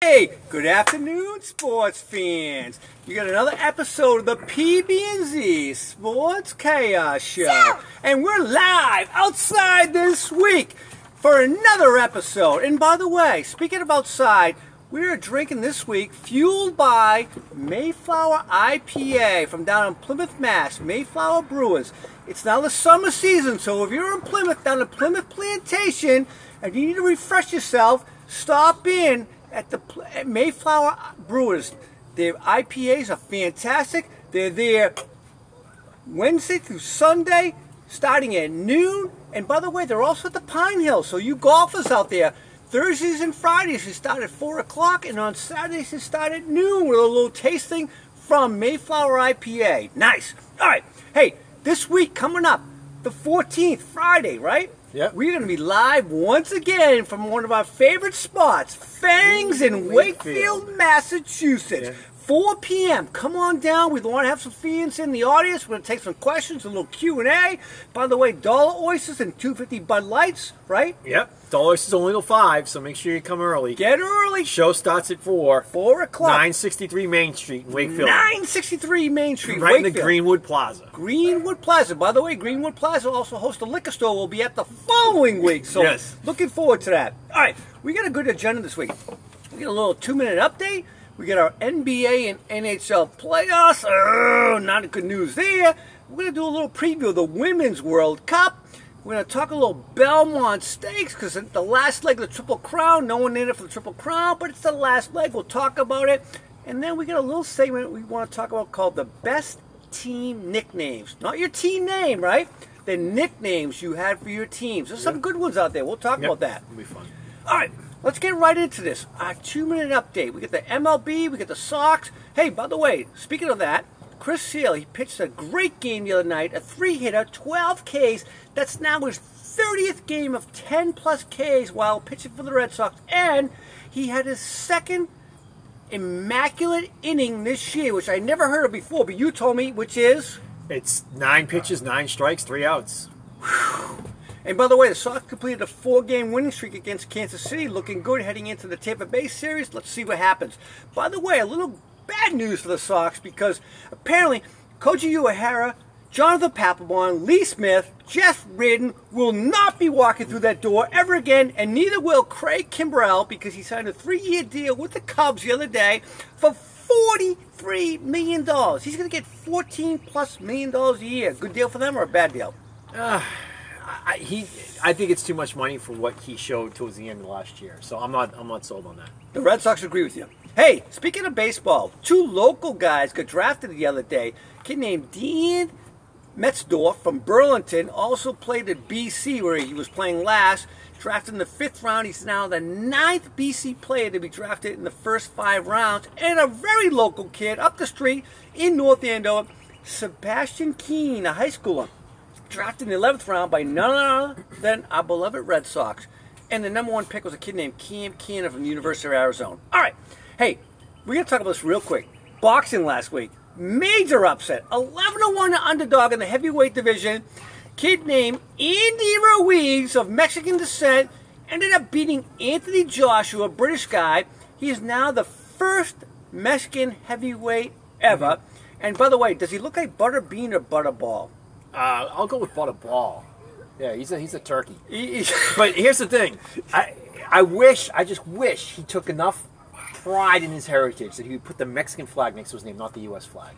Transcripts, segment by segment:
Hey, good afternoon, sports fans. We got another episode of the PBnZ Sports Chaos Show. And we're live outside this week for another episode. And by the way, speaking of outside, we are drinking this week fueled by Mayflower IPA from down in Plymouth, Mass. Mayflower Brewers. It's now the summer season, so if you're in Plymouth, down in Plymouth Plantation, and you need to refresh yourself, stop in at Mayflower Brewers. Their IPAs are fantastic. They're there Wednesday through Sunday, starting at noon. And by the way, they're also at the Pine Hill. So you golfers out there, Thursdays and Fridays, you start at 4 o'clock, and on Saturdays, you start at noon with a little tasting from Mayflower IPA. Nice. All right. Hey, this week coming up, the 14th, Friday, right? Yep. We're going to be live once again from one of our favorite spots, Fangs in Wakefield, Massachusetts. Yeah. 4 p.m. Come on down. We want to have some fans in the audience. We're going to take some questions, a little Q&A. By the way, dollar oysters and $2.50 Bud Lights, right? Yep. Dollar oysters only till 5, so make sure you come early. Get early. Show starts at 4. 4 o'clock. 963 Main Street in Wakefield. 963 Main Street, right Wakefield. In the Greenwood Plaza. Greenwood Plaza. By the way, Greenwood Plaza also hosts a liquor store. We'll be at the following week. So yes. Looking forward to that. All right. We got a good agenda this week. We got a little 2-minute update. We got our NBA and NHL playoffs. Oh, not a good news there. We're going to do a little preview of the Women's World Cup. We're going to talk a little Belmont Stakes because it's the last leg of the Triple Crown. No one in it for the Triple Crown, but it's the last leg. We'll talk about it. And then we got a little segment we want to talk about called the best team nicknames. Not your team name, right? The nicknames you had for your teams. There's some good ones out there. We'll talk about that. It'll be fun. All right. Let's get right into this. Our 2-minute update. We got the MLB, we got the Sox. Hey, by the way, speaking of that, Chris Sale, he pitched a great game the other night, a 3-hitter, 12 Ks. That's now his 30th game of 10-plus Ks while pitching for the Red Sox. And he had his second immaculate inning this year, which I never heard of before, but you told me, which is? It's 9 pitches, 9 strikes, 3 outs. Whew. And by the way, the Sox completed a 4-game winning streak against Kansas City, looking good heading into the Tampa Bay series. Let's see what happens. By the way, a little bad news for the Sox because apparently Koji Uehara, Jonathan Papelbon, Lee Smith, Jeff Reardon will not be walking through that door ever again, and neither will Craig Kimbrell because he signed a 3-year deal with the Cubs the other day for $43 million. He's going to get $14+ million a year. Good deal for them or a bad deal? I think it's too much money for what he showed towards the end of last year. So I'm not sold on that. The Red Sox agree with you. Hey, speaking of baseball, 2 local guys got drafted the other day. A kid named Dean Metzdorf from Burlington also played at BC where he was playing last. Drafted in the 5th round. He's now the 9th BC player to be drafted in the first 5 rounds. And a very local kid up the street in North Andover, Sebastian Keene, a high schooler. Drafted in the 11th round by none other than our beloved Red Sox. And the number 1 pick was a kid named Cam Cannon from the University of Arizona. All right. Hey, we're going to talk about this real quick. Boxing last week. Major upset. 11-1 underdog in the heavyweight division. Kid named Andy Ruiz of Mexican descent ended up beating Anthony Joshua, a British guy. He is now the first Mexican heavyweight ever. And by the way, does he look like Butterbean or Butterball? I'll go with Butterball. Yeah, he's a turkey. But here's the thing. I just wish he took enough pride in his heritage that he would put the Mexican flag next to his name, not the U.S. flag.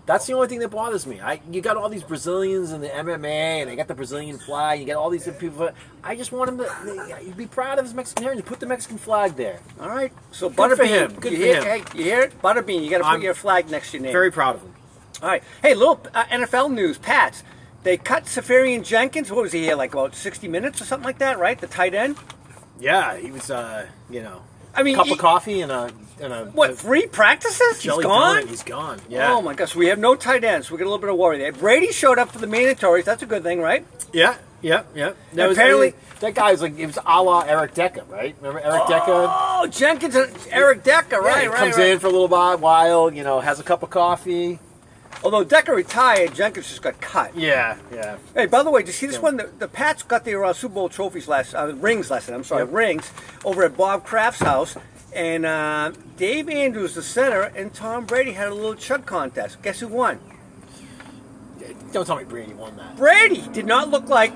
That's the only thing that bothers me. You got all these Brazilians in the MMA, and they got the Brazilian flag. You got all these people. I just want him to be proud of his Mexican heritage. Put the Mexican flag there. All right. So Good for him. Good for him. Hey, you hear it? Butterbean, you got to put your flag next to your name. Very proud of him. All right. Hey, little NFL news. Pats. They cut Safarian Jenkins. What was he here, like about 60 minutes or something like that, right? The tight end? Yeah, he was, I mean, cup of coffee and a what, 3 practices? He's gone? He's gone, yeah. Oh, my gosh. We have no tight ends. We got a little bit of worry there. Brady showed up for the mandatories. That's a good thing, right? Yeah. Apparently, that guy was like, it was a la Eric Decker, right? Remember Eric Decker? Oh, Jenkins and Eric Decker, right, He comes in for a little while, has a cup of coffee. Although Decker retired, Jenkins just got cut. Yeah. Hey, by the way, did you see this one? The Pats got their Super Bowl trophies rings last night. I'm sorry, rings over at Bob Kraft's house. And Dave Andrews, the center, and Tom Brady had a little chug contest. Guess who won? Don't tell me Brady won that. Brady did not look like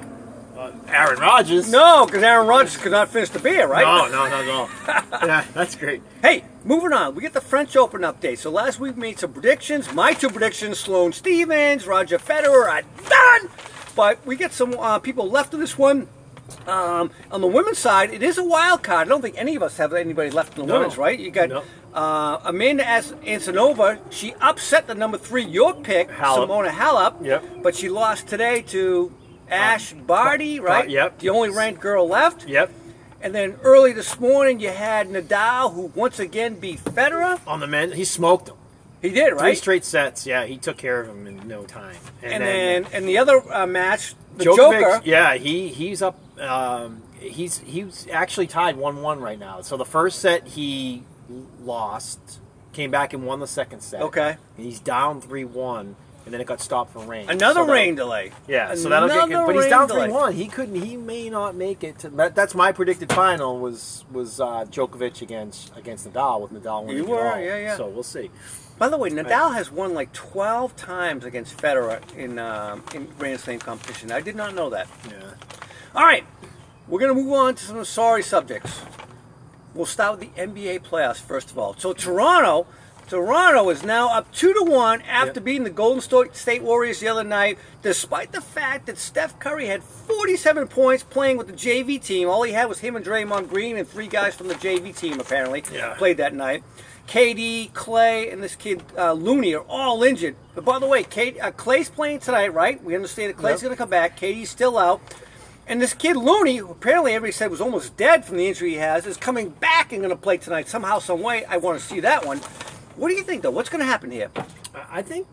Aaron Rodgers. No, because Aaron Rodgers could not finish the beer, right? No. Yeah, that's great. Hey, moving on. We get the French Open update. So last week we made some predictions. My two predictions, Sloane Stephens, Roger Federer, are done. But we get some people left of this one. On the women's side, it is a wild card. I don't think any of us have anybody left in the women's, right? You got Amanda Antonova. She upset the number 3, your pick, Simona Halep. Yep. But she lost today to Ash Barty, right? Yep. The only ranked girl left. Yep. And then early this morning, you had Nadal, who once again beat Federer. On the men, he smoked him. He did, right? 3 straight sets. Yeah, he took care of him in no time. And then in the other match, the Djokovic, Joker. Yeah, he's up. He's actually tied 1-1 right now. So the first set he lost, came back and won the second set. Okay. And he's down 3-1, and then it got stopped for rain. Another rain delay. Yeah, so that'll get. But he's down 3-1. He couldn't. He may not make it. That's my predicted final was Djokovic against Nadal, with Nadal winning. You were, it all. yeah. So we'll see. By the way, Nadal has won like 12 times against Federer in Grand Slam competition. I did not know that. Yeah. All right, we're going to move on to some sorry subjects. We'll start with the NBA playoffs first of all. So Toronto is now up 2-1 after beating the Golden State Warriors the other night, despite the fact that Steph Curry had 47 points playing with the JV team. All he had was him and Draymond Green and 3 guys from the JV team apparently played that night. KD, Clay, and this kid Looney are all injured. But by the way, Clay's playing tonight, right? We understand that Clay's going to come back. KD's still out. And this kid Looney, who apparently everybody said was almost dead from the injury he has, is coming back and going to play tonight somehow, some way. I want to see that one. What do you think, though? What's going to happen here? I think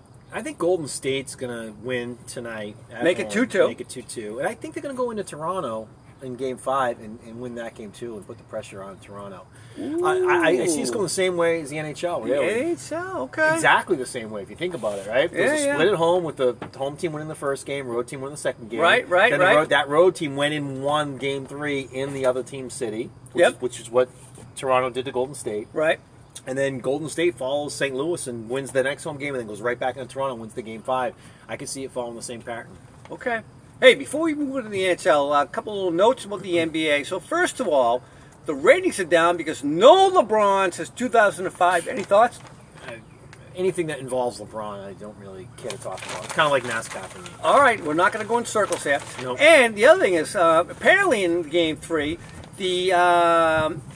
Golden State's going to win tonight. Make it 2-2. Make it 2-2. And I think they're going to go into Toronto in Game 5 and win that game too and put the pressure on Toronto. I see this going the same way as the NHL. Really. The NHL, okay. Exactly the same way if you think about it, right? There's a split at home with the home team winning the first game, road team winning the second game. Right. Then that road team went and won Game 3 in the other team's city, which is what Toronto did to Golden State. Right. And then Golden State follows St. Louis and wins the next home game and then goes right back into Toronto and wins the Game 5. I can see it following the same pattern. Okay. Hey, before we move into the NHL, a couple little notes about the NBA. So first of all, the ratings are down because no LeBron since 2005. Any thoughts? Anything that involves LeBron, I don't really care to talk about. It's kind of like NASCAR for me. All right, we're not going to go in circles here. Nope. And the other thing is, apparently in Game 3, the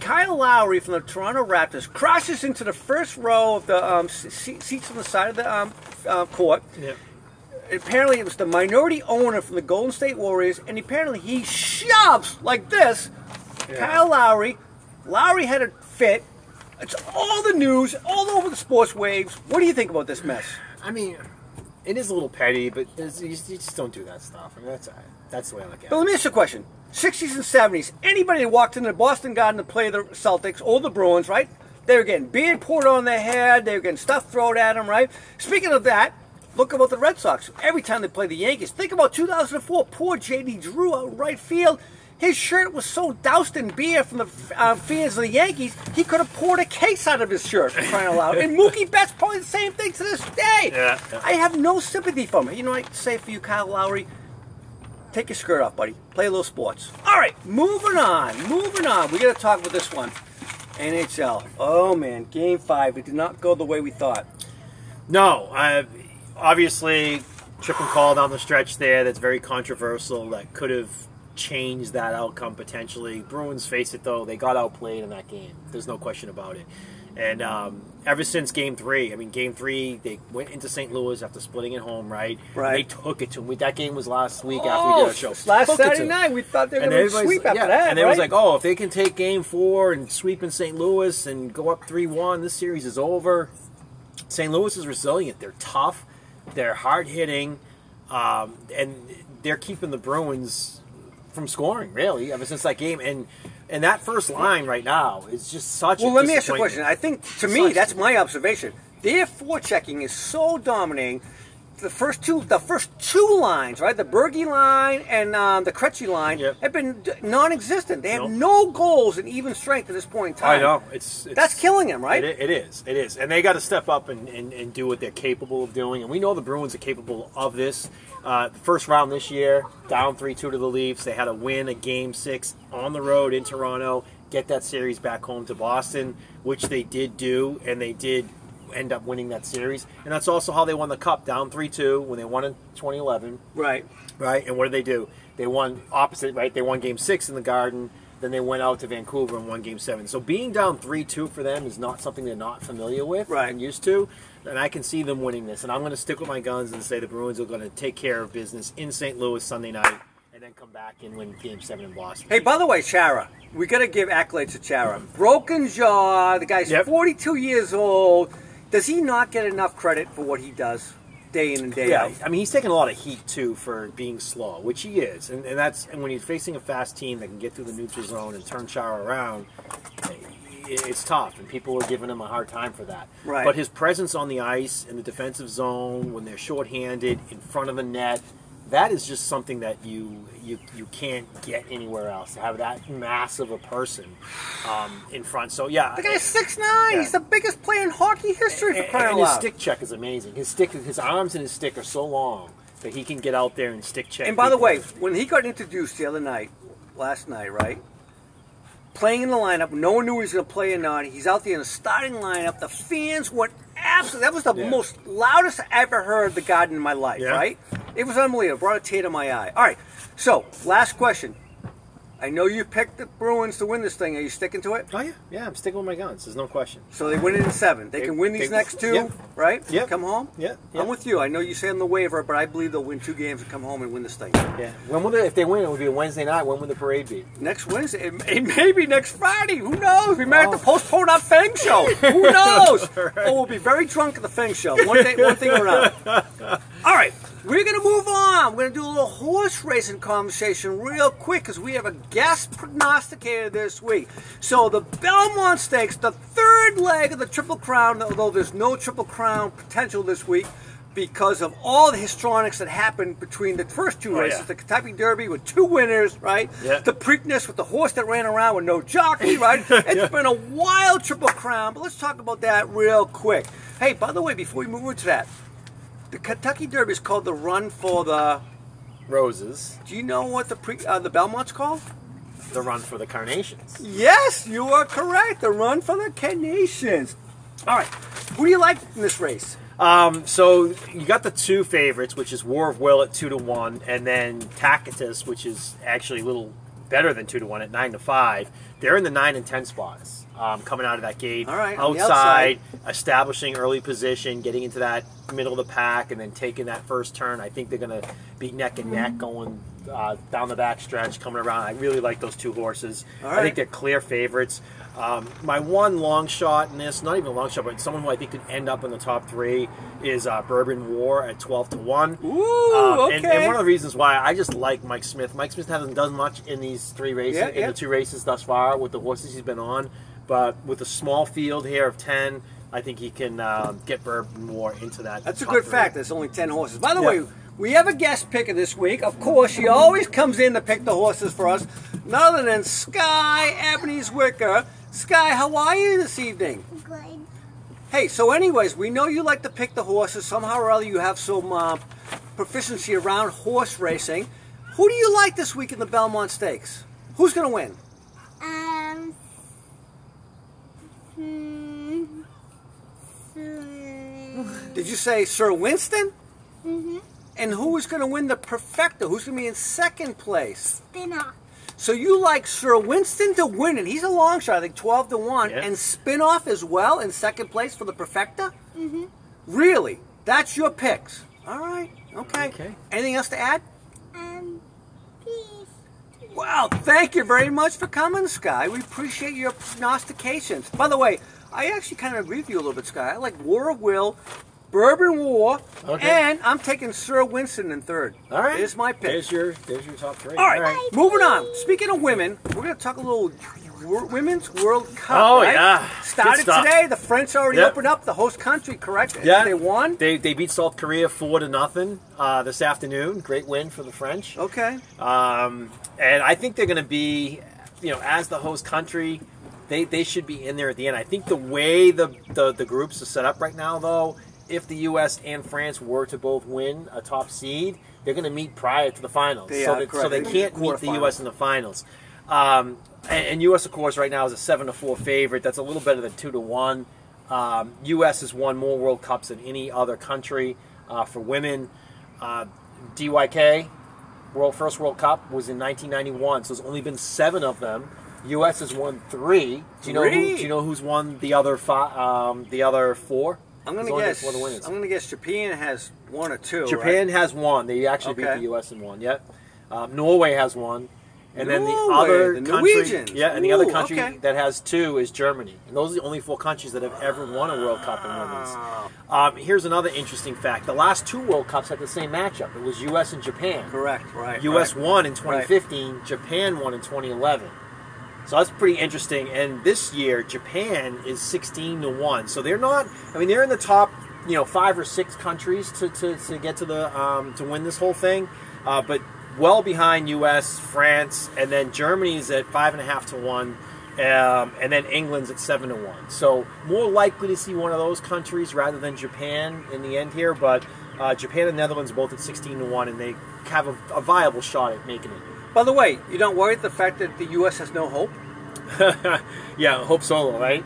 Kyle Lowry from the Toronto Raptors crashes into the first row of the seats on the side of the court. Yep. Apparently it was the minority owner from the Golden State Warriors, and apparently he shoves like this. Kyle Lowry. Lowry had a fit. It's all the news, all over the sports waves. What do you think about this mess? I mean, it is a little petty, but you just don't do that stuff. I mean, that's the way I look at it. But let me ask you a question. 60s and 70s, anybody that walked into the Boston Garden to play the Celtics or the Bruins, right? They were getting beer poured on their head. They were getting stuff thrown at them, right? Speaking of that, look about the Red Sox. Every time they play the Yankees, think about 2004. Poor J.D. Drew out in right field. His shirt was so doused in beer from the fans of the Yankees, he could have poured a case out of his shirt, for crying out loud. And Mookie Betts probably the same thing to this day. Yeah. I have no sympathy for him. You know what I say for you, Kyle Lowry? Take your skirt off, buddy. Play a little sports. All right, moving on. We got to talk about this one. NHL. Oh, man. Game 5. It did not go the way we thought. No. Obviously, trip and call down the stretch there. That's very controversial. That could have changed that outcome potentially. Bruins, face it though, they got outplayed in that game. There's no question about it. And ever since Game 3, Game 3, they went into St. Louis after splitting at home, right? They took it to them. That game was last week after we did our show. Last Saturday night, we thought they were going to sweep after that, and it was like, oh, if they can take Game 4 and sweep in St. Louis and go up 3-1, this series is over. St. Louis is resilient. They're tough. They're hard-hitting. And they're keeping the Bruins from scoring, really, ever since that game. And that first line right now is just such a Well, let me ask you a question. I think, to me, that's my observation. Their forechecking is so dominating. the first two lines, right? The Berge line and the Krejci line have been non-existent. They have no goals in even strength at this point in time. I know. That's killing them, right? It is. And they got to step up and do what they're capable of doing. And we know the Bruins are capable of this. First round this year, down 3-2 to the Leafs. They had to win a Game 6 on the road in Toronto, get that series back home to Boston, which they did do, and they did end up winning that series. And that's also how they won the Cup, down 3-2 when they won in 2011. Right. And what did they do? They won opposite, right? They won Game 6 in the Garden. Then they went out to Vancouver and won Game 7. So being down 3-2 for them is not something they're not familiar with and used to. And I can see them winning this. And I'm going to stick with my guns and say the Bruins are going to take care of business in St. Louis Sunday night and then come back and win Game 7 in Boston. Hey, by the way, Chara, we got to give accolades to Chara. Broken jaw. The guy's 42 years old. Does he not get enough credit for what he does day in and day out? I mean, he's taking a lot of heat, too, for being slow, which he is. And when he's facing a fast team that can get through the neutral zone and turn Chara around, it's tough, and people are giving him a hard time for that. Right. But his presence on the ice in the defensive zone, when they're shorthanded, in front of the net, that is just something that you can't get anywhere else, to have that massive a person in front. So, the guy's 6'9". He's the biggest player in hockey history for crying out loud. And his stick check is amazing. His arms and his stick are so long that he can get out there and stick check. And by the way, when he got introduced the other night, last night, right? Playing in the lineup, no one knew he was going to play or not. He's out there in the starting lineup. The fans went absolutely. That was the most loudest I ever heard the Garden in my life, right? It was unbelievable. It brought a tear to my eye. All right, so last question. I know you picked the Bruins to win this thing. Are you sticking to it? Oh, yeah. Yeah, I'm sticking with my guns. There's no question. So they win it in 7. They can win these next 2, right? Yep. Come home? Yeah. I'm with you. I know you say on the waiver, but I believe they'll win 2 games and come home and win this thing. Yeah. If they win, it would be a Wednesday night. When would the parade be? Next Wednesday. It may be next Friday. Who knows? We might have to postpone our Fang show. Who knows? Right. Oh, we'll be very drunk at the Fang show. One thing or another. All right. We're going to move on. We're going to do a little horse racing conversation real quick because we have a guest prognosticator this week. So the Belmont Stakes, the 3rd leg of the Triple Crown, although there's no Triple Crown potential this week because of all the histrionics that happened between the first 2 races. The Kentucky Derby with 2 winners, right? The Preakness with the horse that ran around with no jockey, right? It's been a wild Triple Crown, but let's talk about that real quick. Hey, by the way, before we move into that, the Kentucky Derby is called the Run for the Roses. Do you know what the Belmont's called? The Run for the Carnations. Yes, you are correct. The Run for the Carnations. All right. Who do you like in this race? So you got the 2 favorites, which is War of Will at 2-1, and then Tacitus, which is actually a little better than 2-1 at 9-5. They're in the 9 and 10 spots. Coming out of that gate, outside, establishing early position, getting into that middle of the pack, and then taking that first turn. I think they're going to be neck and neck going down the back stretch, coming around. I really like those 2 horses. I think they're clear favorites. My one long shot in this, not even a long shot, but someone who I think could end up in the top 3 is Bourbon War at 12-1. Ooh, okay. And one of the reasons why I just like Mike Smith. Mike Smith hasn't done much in these 3 races, in the 2 races thus far with the horses he's been on. But with a small field here of 10, I think he can get Bourbon War into that. That's a good fact. There's only 10 horses. By the way, we have a guest picker this week. Of course, she always comes in to pick the horses for us. None other than Skye Ebony's Wicker. Skye, how are you this evening? Good. Hey, so anyways, we know you like to pick the horses. Somehow or other you have some proficiency around horse racing. Who do you like this week in the Belmont Stakes? Who's going to win? Did you say Sir Winston? Mm-hmm. And who is going to win the Perfecta? Who's going to be in 2nd place? Spinoff. So you like Sir Winston to win it. He's a long shot, I think 12-1. And Spinoff as well in 2nd place for the Perfecta? Mm-hmm. Really? That's your picks? All right. Okay. Anything else to add? Peace. Well, thank you very much for coming, Skye. We appreciate your prognostications. By the way, I actually kind of agree with you a little bit, Skye. I like War of Will, Bourbon War, and I'm taking Sir Winston in 3rd. All right. There's my pick. There's your top 3. All right. Moving on. Speaking of women, we're going to talk a little Women's World Cup. Oh, right? yeah. Started Good stuff. today. The French already Yep. opened up. The host country, correct? Yeah. They won. They beat South Korea 4-0 this afternoon. Great win for the French. Okay. And I think they're going to be, as the host country, they should be in there at the end. I think the way the groups are set up right now, though, if the U.S. and France were to both win a top seed, they're going to meet prior to the finals. So they can't meet the U.S. in the finals. And U.S., of course, right now is a 7-4 favorite. That's a little better than 2-1. U.S. has won more World Cups than any other country for women. DYK, first World Cup, was in 1991, so there's only been 7 of them. U.S. has won 3. Do you know who's won the other 4? I'm going to guess Japan has 1 or 2. Japan has 1. They actually beat the U.S. in 1. Yeah. Norway has 1. And then the other country that has 2 is Germany. And those are the only 4 countries that have ever won a World Cup in women's. Here's another interesting fact. The last 2 World Cups had the same matchup. It was U.S. and Japan. Correct, right. U.S. won in 2015. Right. Japan won in 2011. So that's pretty interesting. And this year, Japan is 16-1. So they're not. I mean, they're in the top, 5 or 6 countries to get to the to win this whole thing. But well behind U.S., France, and then Germany's at 5.5-1, and then England's at 7-1. So more likely to see one of those countries rather than Japan in the end here. But Japan and Netherlands both at 16-1, and they have a viable shot at making it. By the way, you don't worry at the fact that the U.S. has no hope? Yeah, Hope Solo, right?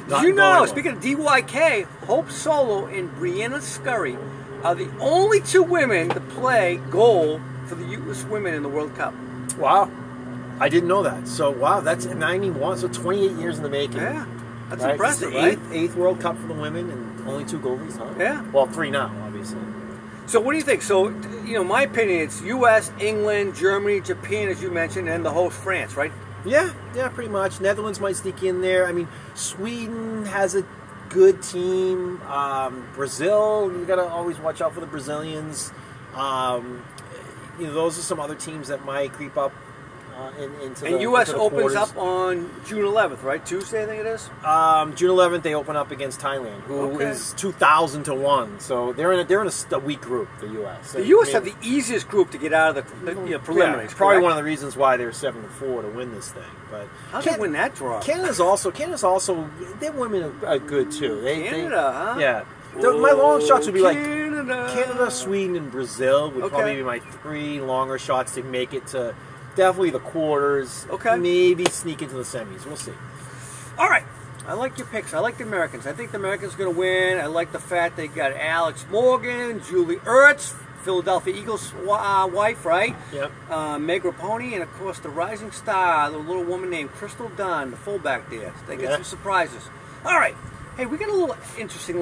Did you know, speaking of DYK, Hope Solo and Brianna Skye are the only 2 women to play goal for the U.S. women in the World Cup. Wow. I didn't know that. So, wow, that's 91, so 28 years in the making. Yeah. That's right? impressive, right? 8th World Cup for the women and only 2 goalies, huh? Yeah. Well, 3 now, obviously. So what do you think? So, my opinion, it's U.S., England, Germany, Japan, as you mentioned, and the host France, right? Yeah, pretty much. Netherlands might sneak in there. I mean, Sweden has a good team. Brazil, you got to always watch out for the Brazilians. Those are some other teams that might creep up into the. And U.S. opens up on June 11th, right? Tuesday, I think it is. June 11th, they open up against Thailand, who is 2,000-1 So they're in a weak group. The U.S. The U.S. have the easiest group to get out of the preliminaries. Yeah, probably one of the reasons why they're 7-4 to win this thing. But how did they win that draw? Canada's also. Their women are good too. Canada, huh? Yeah. My long shots would be Canada, Sweden, and Brazil would probably be my 3 longer shots to make it to definitely the quarters. Okay. Maybe sneak into the semis. We'll see. All right. I like your picks. I like the Americans. I think the Americans are going to win. I like the fact they got Alex Morgan, Julie Ertz, Philadelphia Eagles wife, right? Yep. Meg Raponi, and of course the rising star, the little woman named Crystal Dunn, the fullback there. They get some surprises. All right. Hey, we got a little interesting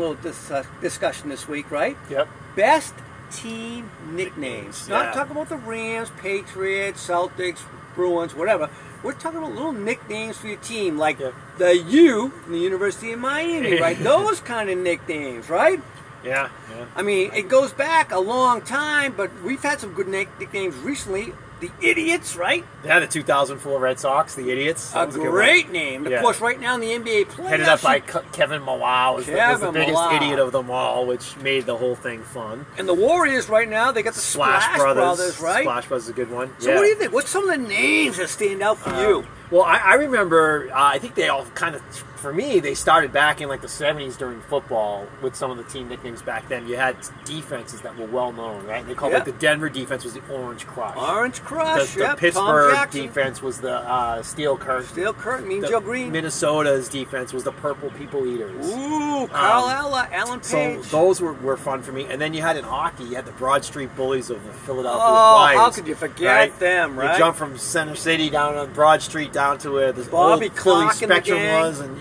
discussion this week, right? Yep. Best team nicknames. Yeah. Not talking about the Rams, Patriots, Celtics, Bruins, whatever. We're talking about little nicknames for your team, like the U from the University of Miami, right? Those kind of nicknames, right? Yeah. I mean, it goes back a long time, but we've had some good nicknames recently. The Idiots, right? Yeah, the 2004 Red Sox, the Idiots. A great name. Of course, right now in the NBA playoffs. Headed up by Kevin Millar, was the biggest idiot of them all, which made the whole thing fun. And the Warriors right now, they got the Splash Brothers, right? Splash Brothers is a good one. So what do you think? What's some of the names that stand out for you? Well, I remember, I think they all kind of, for me, they started back in like the 70s during football with some of the team nicknames back then. You had defenses that were well known, right? They called like the Denver defense was the Orange Crush. Orange Crush, the Pittsburgh defense was the Steel Curtain. Steel Curtain, Mean Joe Green. Minnesota's defense was the Purple People Eaters. Ooh, Carl Allen Page. So those were fun for me. And then you had in hockey, you had the Broad Street Bullies of the Philadelphia Flyers. How could you forget them, right? You jump from Center City down on Broad Street down to where the Bobby old Philly Clark Spectrum was. And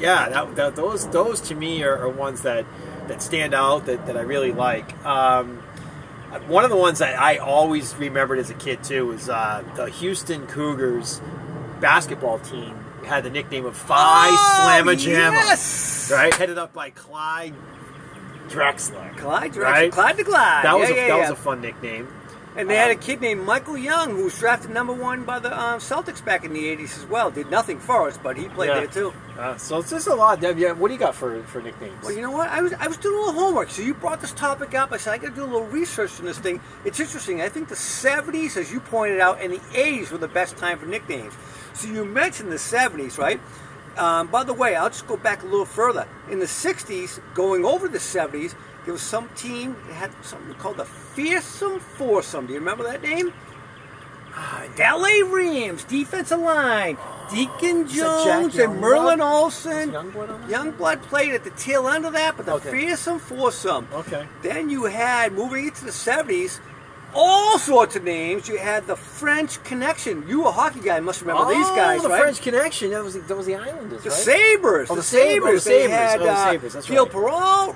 those to me are ones that stand out that I really like. One of the ones that I always remembered as a kid too was the Houston Cougars basketball team had the nickname of Phi Slamma Jamma. Yes! Right? Headed up by Clyde Drexler. Clyde Drexler. Right? Clyde to Clyde. That was a fun nickname. And they had a kid named Michael Young who was drafted #1 by the Celtics back in the 80s as well. Did nothing for us, but he played there too. So it's just a lot. Yeah, what do you got for nicknames? Well, you know what? I was doing a little homework. So you brought this topic up. I said, I got to do a little research on this thing. It's interesting. I think the 70s, as you pointed out, and the 80s were the best time for nicknames. So you mentioned the 70s, right? By the way, I'll just go back a little further. In the 60s, going over the 70s, there was some team that had something called the Fearsome Foursome. Do you remember that name? The LA Rams, defensive line. Deacon Jones and Merlin Olsen. Youngblood played at the tail end of that, but the Fearsome Foursome. Okay. Then you had, moving into the 70s, all sorts of names. You had the French Connection. You, a hockey guy, must remember these guys, the right? French Connection. That was the Islanders, The right? Sabres. Oh, the Sabres. They had Sabres. That's Gil right. Perrault,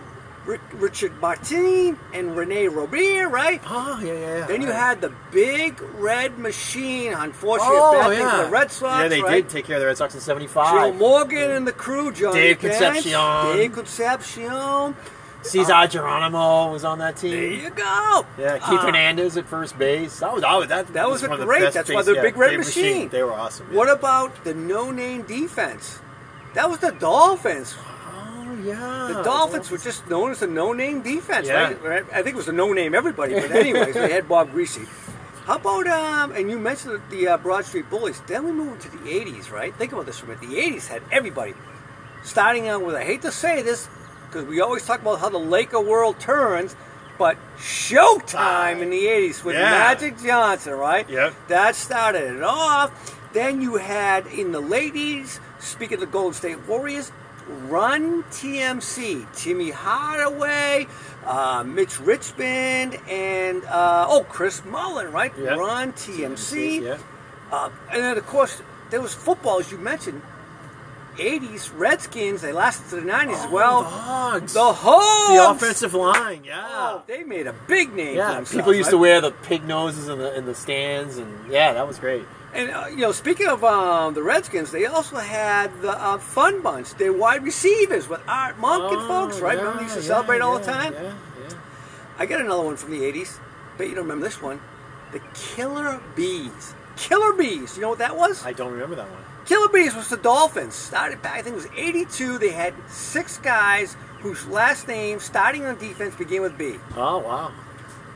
Richard Martin, and Rene Robert, right? Oh, yeah. Then you had the Big Red Machine. Unfortunately, a bad thing for the Red Sox, Yeah, they right? did take care of the Red Sox in '75. Joe Morgan and the crew, Johnny Dave Bench, Concepcion. Dave Concepcion. Cesar Geronimo was on that There team. you go. Yeah, Keith Hernandez at first base. That was That was one of the great. best That's why base- they're Big Red Big Machine. They were awesome. What about the no-name defense? That was the Dolphins. Oh, yeah. The Dolphins were just known as the no-name defense, Yeah. right? I think it was a no-name everybody, but anyways, they had Bob Greasy. How about, and you mentioned the Broad Street Bullies. Then we moved into the 80s, right? Think about this for a minute. The 80s had everybody. Starting out with, I hate to say this, because we always talk about how the Laker world turns, but Showtime in the 80s with Magic Johnson, right? Yep. That started it off. Then you had, in the late 80s, speaking of the Golden State Warriors, Run TMC, Timmy Hardaway, Mitch Richmond, and Chris Mullen, right? Yep. Run TMC. Yep. And then, of course, there was football, as you mentioned. 80s Redskins, they lasted to the 90s as well. The Hogs. The Hogs! The offensive line, Oh, they made a big name for themselves. People used to right? wear the pig noses in the stands, and that was great. And, speaking of the Redskins, they also had the Fun Bunch, their wide receivers with Art Monk and folks, right? Remember they used to celebrate all the time? Yeah. I got another one from the 80s. Bet you don't remember this one. The Killer Bees. Killer Bees. You know what that was? I don't remember that one. Killer Bees was the Dolphins. Started back, I think it was 82. They had 6 guys whose last name, starting on defense, began with B. Oh, wow.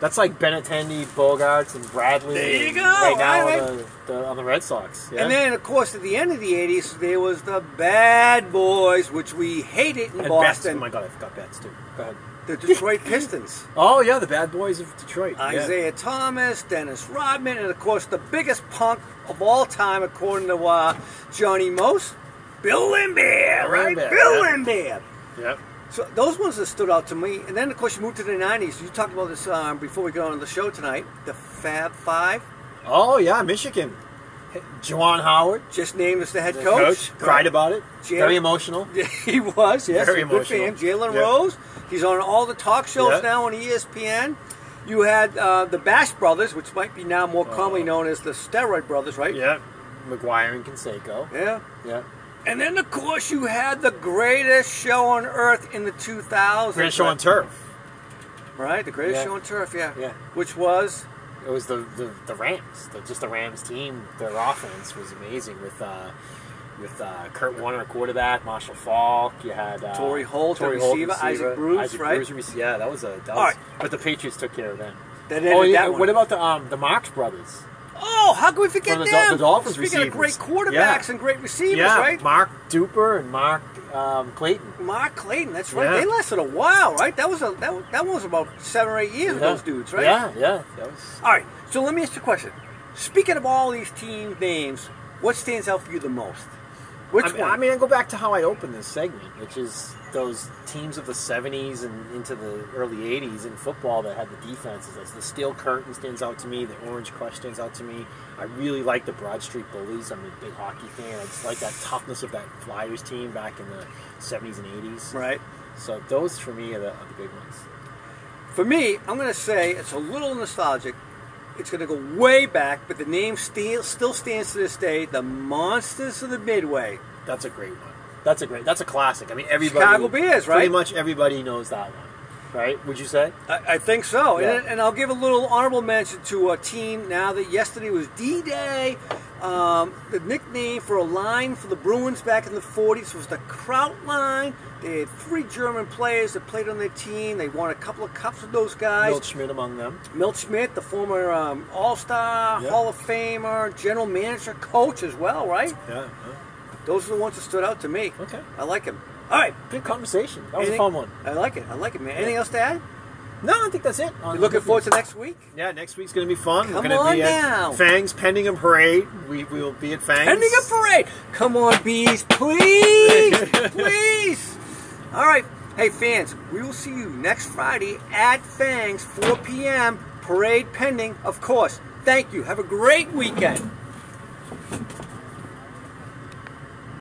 That's like Benintendi, Bogarts, and Bradley. There you go. Right now Right. on the Red Sox. Yeah. And then, of course, at the end of the 80s, there was the Bad Boys, which we hated in And Boston. Betts. Oh, my God, I forgot Betts, too. Go ahead. The Detroit Pistons. Oh, yeah, the Bad Boys of Detroit. Isaiah Thomas, Dennis Rodman, and, of course, the biggest punk of all time, according to Johnny Most, Bill Limbeer, right? Bill Limbeer. Yep. So those ones that stood out to me. And then, of course, you moved to the 90s. You talked about this before we got on the show tonight. The Fab Five. Oh, yeah, Michigan. Juwan Howard. Just named as the head coach. Cried about it. Very emotional. He was, yes. Very good for emotional. him. Jalen Rose. He's on all the talk shows now on ESPN. You had the Bash Brothers, which might be now more commonly known as the Steroid Brothers, right? Yeah. McGuire and Canseco. Yeah. Yeah. And then, of course, you had the greatest show on earth in the 2000s. Greatest show on turf. Right, the greatest show on turf, yeah. Yeah. Which was? It was the Rams. Just the Rams team. Their offense was amazing with Kurt Warner, quarterback, Marshall Falk. You had Torrey Holt, receiver, Isaac Bruce, right? Yeah, that was. All right. But the Patriots took care of them. What about the Marx brothers? Oh, how can we forget From them? the Dolphins Speaking of great receivers. quarterbacks and great receivers, right? Mark Duper and Mark Clayton. Mark Clayton, that's right. Yeah. They lasted a while, right? That was about 7 or 8 years with those dudes, right? Yeah. That was. All right. So let me ask you a question. Speaking of all these team names, what stands out for you the most? Which one? I mean, I go back to how I opened this segment, which is those teams of the 70s and into the early 80s in football that had the defenses. Like the Steel Curtain stands out to me. The Orange Crush stands out to me. I really like the Broad Street Bullies. I'm a big hockey fan. I just like that toughness of that Flyers team back in the 70s and 80s. Right. So those, for me, are the big ones. For me, I'm going to say it's a little nostalgic. It's going to go way back, but the name still stands to this day, the Monsters of the Midway. That's a great one. That's a classic. I mean, everybody. Chicago Bears, right? Pretty much everybody knows that one. right? Would you say? I think so. Yeah. And I'll give a little honorable mention to a team now that yesterday was D-Day. The nickname for a line for the Bruins back in the 40s was the Kraut line. They had 3 German players that played on their team. They won a couple of cups with those guys. Milt Schmidt among them. Milt Schmidt, the former All-Star, Yeah. Hall of Famer, general manager, coach as well, right? Yeah. Those are the ones that stood out to me. Okay. I like him. All right. Good conversation. That was Anything- a fun one. I like it. I like it, man. Anything else to add? No, I think that's it. You looking forward to next week? Yeah, next week's going to be fun. Come We're going to on be now. at Fangs Pending a Parade. We will be at Fangs. Ending a parade. Come on, bees, please, please. All right. Hey, fans, we will see you next Friday at Fangs, 4 p.m. Parade pending, of course. Thank you. Have a great weekend.